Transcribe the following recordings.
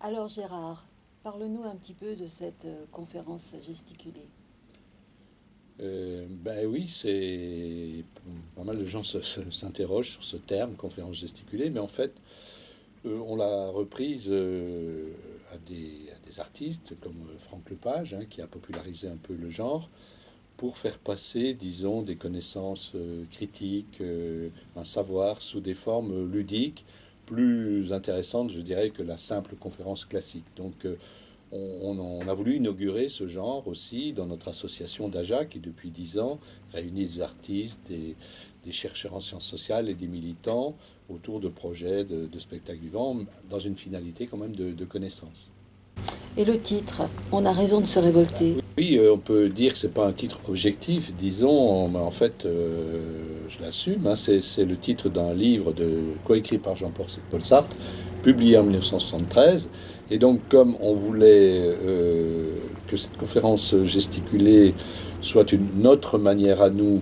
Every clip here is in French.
Alors Gérard, parle-nous un petit peu de cette conférence gesticulée. Ben oui, c'est pas mal de gens s'interrogent sur ce terme, conférence gesticulée, mais en fait, on l'a reprise à des artistes comme Franck Lepage, hein, qui a popularisé un peu le genre, pour faire passer, disons, des connaissances critiques, un savoir sous des formes ludiques, plus intéressantes, je dirais, que la simple conférence classique. Donc, on a voulu inaugurer ce genre aussi dans notre association d'AJA qui, depuis 10 ans, réunit des artistes, des chercheurs en sciences sociales et des militants autour de projets de spectacles vivants dans une finalité quand même de connaissance. Et le titre, On a raison de se révolter. Oui, on peut dire que c'est pas un titre objectif, disons, mais en fait, je l'assume, hein, c'est le titre d'un livre coécrit par Jean-Paul Sartre, publié en 1973. Et donc, comme on voulait que cette conférence gesticulée soit une autre manière à nous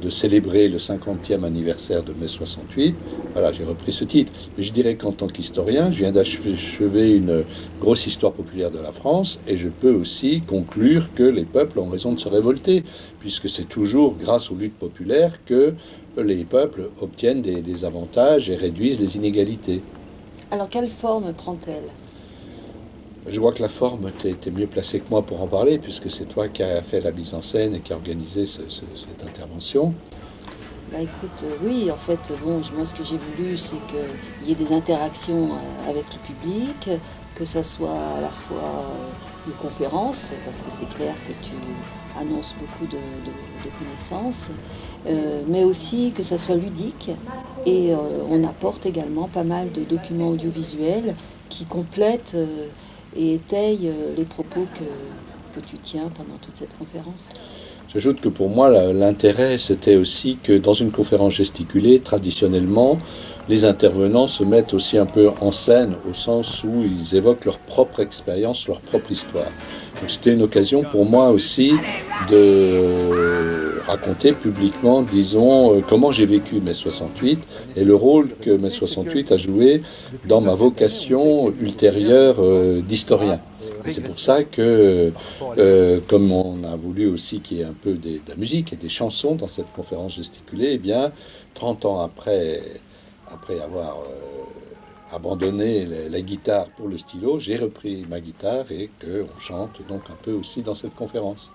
de célébrer le 50e anniversaire de mai 68. Voilà, j'ai repris ce titre. Mais je dirais qu'en tant qu'historien, je viens d'achever une grosse histoire populaire de la France et je peux aussi conclure que les peuples ont raison de se révolter, puisque c'est toujours grâce aux luttes populaires que les peuples obtiennent des avantages et réduisent les inégalités. Alors quelle forme prend-elle? Je vois que la forme, t'es mieux placé que moi pour en parler, puisque c'est toi qui as fait la mise en scène et qui a organisé cette intervention. Bah écoute, oui, en fait, bon, moi ce que j'ai voulu, c'est qu'il y ait des interactions avec le public, que ça soit à la fois une conférence, parce que c'est clair que tu annonces beaucoup de connaissances, mais aussi que ça soit ludique. Et on apporte également pas mal de documents audiovisuels qui complètent et étayent les propos que tu tiens pendant toute cette conférence. J'ajoute que pour moi, l'intérêt, c'était aussi que dans une conférence gesticulée, traditionnellement, les intervenants se mettent aussi un peu en scène, au sens où ils évoquent leur propre expérience, leur propre histoire. Donc c'était une occasion pour moi aussi de raconter publiquement, disons, comment j'ai vécu mai 68 et le rôle que mai 68 a joué dans ma vocation ultérieure d'historien. Et c'est pour ça que, comme on a voulu aussi qu'il y ait un peu de la musique et des chansons dans cette conférence gesticulée, eh bien, 30 ans après avoir abandonné la guitare pour le stylo, j'ai repris ma guitare et qu'on chante donc un peu aussi dans cette conférence.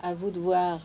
À vous de voir.